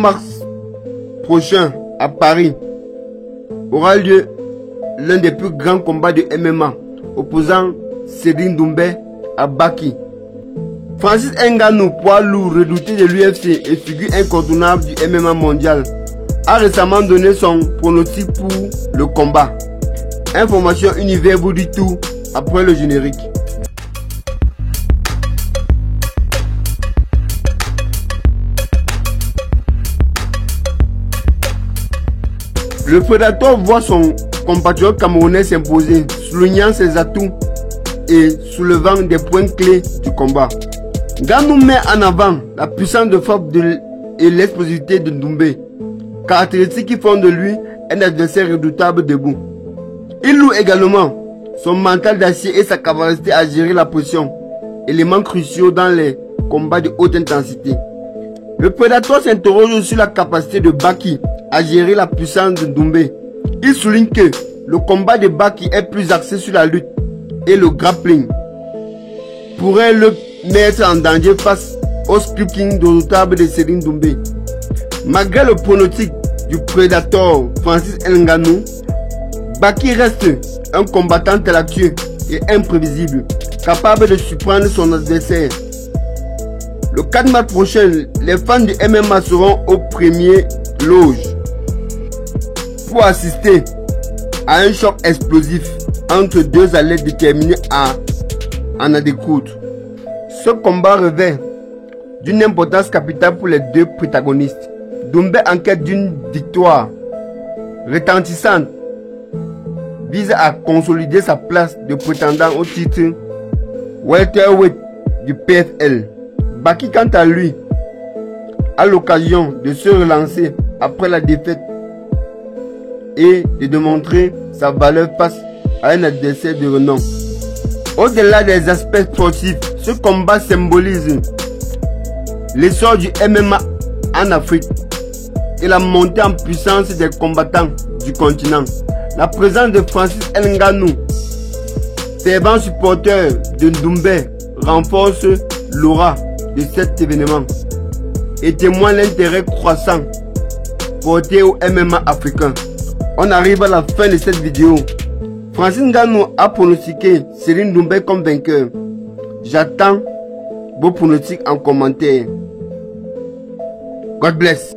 mars prochain à Paris aura lieu l'un des plus grands combats de MMA opposant Cédric Doumbé à Baki. Francis Ngannou, poids lourd redouté de l'UFC et figure incontournable du MMA mondial, a récemment donné son pronostic pour le combat. Information Univers vous dit tout après le générique. Le Predator voit son compatriote camerounais s'imposer, soulignant ses atouts et soulevant des points clés du combat. Ngannou met en avant la puissance de frappe et l'explosivité de Doumbé, caractéristiques qui font de lui un adversaire redoutable debout. Il loue également son mental d'acier et sa capacité à gérer la pression, éléments cruciaux dans les combats de haute intensité. Le Predator s'interroge sur la capacité de Baki à gérer la puissance de Doumbé. Il souligne que le combat de Baki est plus axé sur la lutte et le grappling pourrait le mettre en danger face au striking redoutable de Cédric Doumbé. Malgré le pronostic du Predator Francis Ngannou, Baki reste un combattant talentueux et imprévisible, capable de surprendre son adversaire. Le 4 mars prochain, les fans du MMA seront au premier loge pour assister à un choc explosif entre deux athlètes déterminés à en découdre. Ce combat revêt d'une importance capitale pour les deux protagonistes. Doumbé, en quête d'une victoire retentissante, vise à consolider sa place de prétendant au titre welterweight du PFL. Baki, quant à lui, a l'occasion de se relancer après la défaite et de démontrer sa valeur face à un adversaire de renom. Au-delà des aspects sportifs, ce combat symbolise l'essor du MMA en Afrique et la montée en puissance des combattants du continent. La présence de Francis Ngannou, fervent supporter de Doumbé, renforce l'aura de cet événement et témoigne l'intérêt croissant porté au MMA africain. On arrive à la fin de cette vidéo. Francis Ngannou a pronostiqué Cédric Doumbé comme vainqueur. J'attends vos pronostics en commentaire. God bless.